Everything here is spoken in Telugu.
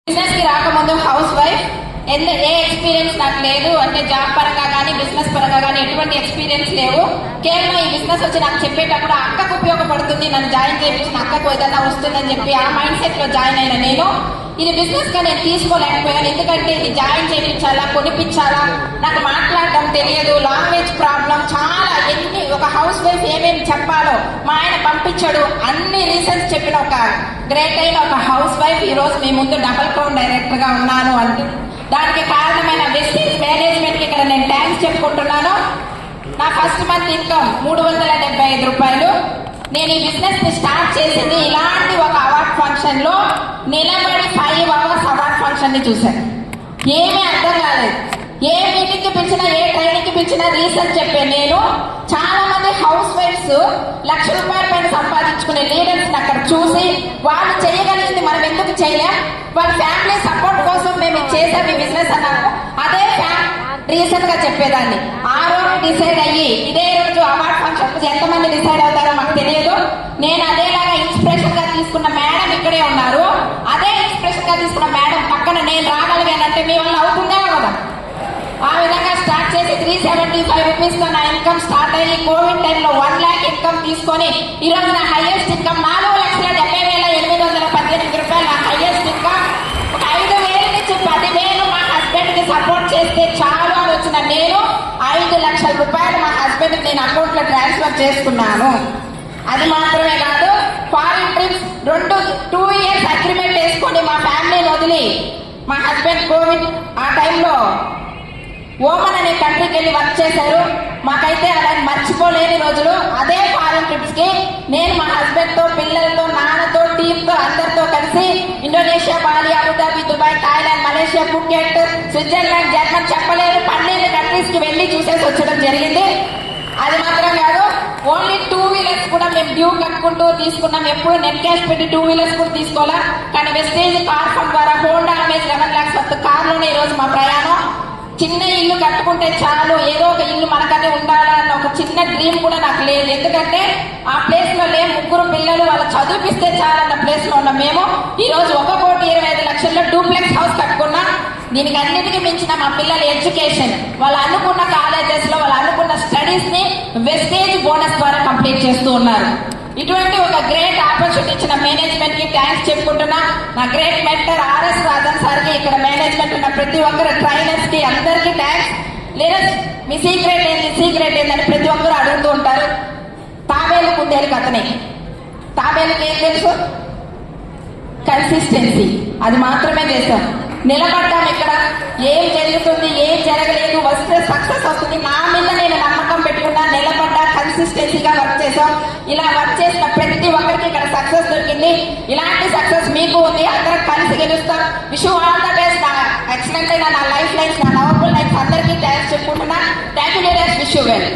బిజినెస్ కి రాకముందు హౌస్ వైఫ్ ఏ ఎక్స్పీరియన్స్ నాకు లేదు. అంటే జాబ్ పరంగా కానీ బిజినెస్ పరంగా కానీ ఎటువంటి ఎక్స్పీరియన్స్ లేవు. కేవలం ఈ బిజినెస్ వచ్చి నాకు చెప్పేటప్పుడు అక్కకు ఉపయోగపడుతుంది, నన్ను జాయిన్ చేయించిన అక్కకు ఏదైనా వస్తుందని చెప్పి ఆ మైండ్ సెట్ లో జాయిన్ అయిన నేను ఇది బిజినెస్ గా నేను తీసుకోలేకపోయాను. ఎందుకంటే ఇది జాయిన్ చేయించాలా, కొనిపించాలా, నాకు మాట్లాడడం తెలియదు, లాంగ్వేజ్ ప్రాబ్లం, చాలా ఎన్ని ఒక హౌస్ వైఫ్ ఏమేమి చెప్పాలో మా ఆయన పంపించాడు. అన్ని రీజన్స్ చెప్పిన ఒక గ్రేట్ అయిన ఒక హౌస్ వైఫ్ ఈ రోజు మీ ముందు డబుల్ క్రౌన్ డైరెక్టర్ గా ఉన్నాను అంటే దానికి కారణమైన వెస్టీజ్ మేనేజ్మెంట్ కి ఇక్కడ నేను థ్యాంక్స్ చెప్పుకుంటున్నాను. నా ఫస్ట్ మంత్ ఇన్కమ్ 375 రూపాయలు. నేను ఈ బిజినెస్ ని స్టార్ట్ చేసింది ఇలాంటి ఒక అవార్డ్ ఫంక్షన్ లో నిలబడి 5 అవర్స్ అవార్డ్ ఫంక్షన్ ని చూశాను. ఏమీ అర్థం కాలేదు. ఏ మీటింగ్ కి పిలిచినా, ఏ ట్రైనింగ్ కి పిలిచినా రీసెర్చ్ చెప్పే నేను చాలా మంది హౌస్ వైఫ్స్ ₹1,00,000 పైన సంపాదించుకునే లీడర్స్ అక్కడ చూసి వాళ్ళు చేయగలిగింది మనం ఎందుకు చేయలేం, వాళ్ళ ఫ్యామిలీ సపోర్ట్ కోసం మేము చేసాం ఈ బిజినెస్ అన్నాను. అదే రీసెంట్ గా చెప్పేదాన్ని. ఆ రోజు డిసైడ్ అయ్యి ఇదే రోజు అవార్డ్ ఫంక్షన్ ఎంతమంది డిసైడ్ అవుతారో మాకు తెలియదు. నేను అదేలాగా ఇన్స్పిరేషన్ గా తీసుకున్న మేడం ఇక్కడే ఉన్నారు. అదే ఇన్స్పిరేషన్ గా తీసుకున్న మేడం పక్కన నేను రాగలిగానంటే మీ వల్ల అవుతుందే కదా. ఆ విధంగా స్టార్ట్ చేసి 375 రూపీస్ తో నా ఇన్కమ్ స్టార్ట్ అయ్యి కోవిడ్ టైంలో 1 lakh ఇన్కమ్ తీసుకొని ఈ రోజు నా హైయెస్ట్ ఇన్కమ్ 4,70,818 రూపాయలు. నా హైయెస్ట్ ఇన్కమ్ ఒక 5,000 నుంచి 10,000 మా హస్బెండ్ కి సపోర్ట్ చేస్తే చాలు అని వచ్చిన నేను 5 లక్షల రూపాయలు మా హస్బెండ్ నేను అకౌంట్ లో ట్రాన్స్ఫర్ చేసుకున్నాను. అది మాత్రమే కాదు, ఫారిన్ ట్రిప్స్ 2 years అగ్రిమెంట్ వేసుకొని మా ఫ్యామిలీని వదిలి మా హస్బెండ్ కోవిడ్ ఆ టైంలో ఓమన్ అనే కంట్రీకి వెళ్ళి వర్క్ చేశారు. మాకైతే అలా మర్చిపోలేని రోజులు. అదే ఫారెన్ ట్రిప్స్ కి నేను మా హస్బెండ్ తో, పిల్లలతో, నాన్నతో, టీమ్ తో అందరితో కలిసి Indonesia, Bali, Abu Dhabi, Dubai, Thailand, Malaysia, Phuket, Switzerland, German చెప్పలేరు 12 కంట్రీస్ కి వెళ్ళి చూసేసి వచ్చడం జరిగింది. అది మాత్రం కాదు, ఓన్లీ 2 wheelers కూడా మేము డ్యూ కట్టుకుంటూ తీసుకున్నాం. ఎప్పుడు నెట్ క్యాష్ పెట్టి 2 wheelers కూడా తీసుకోవాలా. కానీ వెస్టేజ్ కార్ ఫండ్ ద్వారా హోండా అమేజ్ 11 lakhs వర్త్ కార్లోనే ఈ రోజు మా ప్రయాణం. చిన్న ఇల్లు కట్టుకుంటే చాలు, ఏదో ఒక ఇల్లు మనకనే ఉండాలన్న ఒక చిన్న డ్రీమ్ కూడా నాకు లేదు. ఎందుకంటే ఆ ప్లేస్ లో 3 పిల్లలు వాళ్ళ చదివిపిస్తే చాలన్న ప్లేస్ లో ఉన్న మేము ఈ రోజు 1,25,00,000 డూప్లెక్స్ హౌస్ కట్టుకున్నా. దీనికి అన్నిటికీ మించిన మా పిల్లల ఎడ్యుకేషన్, వాళ్ళు అనుకున్న కాలేజెస్ లో వాళ్ళు అనుకున్న స్టడీస్ ని వెస్టేజ్ బోనస్ ద్వారా కంప్లీట్ చేస్తూ ఉన్నారు. ఇటువంటి ఒక గ్రేట్ ఆపర్చునిటీ ఇచ్చిన మేనేజ్మెంట్ కి థ్యాంక్స్ చెప్పుకుంటున్నా. నా great mentor RS Rajan sir కి, ఇక్కడ మేనేజ్మెంట్ ఉన్న ప్రతి ఒక్కరు ట్రైనర్స్ కి అందరికీ థ్యాంక్స్. లేదా మీ సీక్రెట్ ఏందని ప్రతి ఒక్కరు అడుగుతూ ఉంటారు. తాబేలు కుందేలు కథనే. తాబేలుకి ఏం తెలుసు? కన్సిస్టెన్సీ. అది మాత్రమే చేస్తాం. నిలబడ్డాం. ఇక్కడ ఏం జరుగుతుంది, ఏం జరగలేదు, వస్తే సక్సెస్ వస్తుంది. నా మీద నేను నమ్మకం పెట్టుకున్నా, నిలబడ్డా, కన్సిస్టెన్సీగా వర్క్ చేసాం. ఇలా వర్క్ చేసిన ప్రతి ఒక్కరికి ఇక్కడ సక్సెస్ దొరికింది. ఇలాంటి సక్సెస్ మీకు ఉంది. అందరం కలిసి గెలుస్తాం. Wish you all the best. నా ఎక్సలెంట్ అయిన నా లైఫ్ లైన్స్, నా లవబుల్ లైఫ్ అందరికీ థ్యాంక్స్ చెప్పుకుంటున్నా. Thank you very much. Wish you well.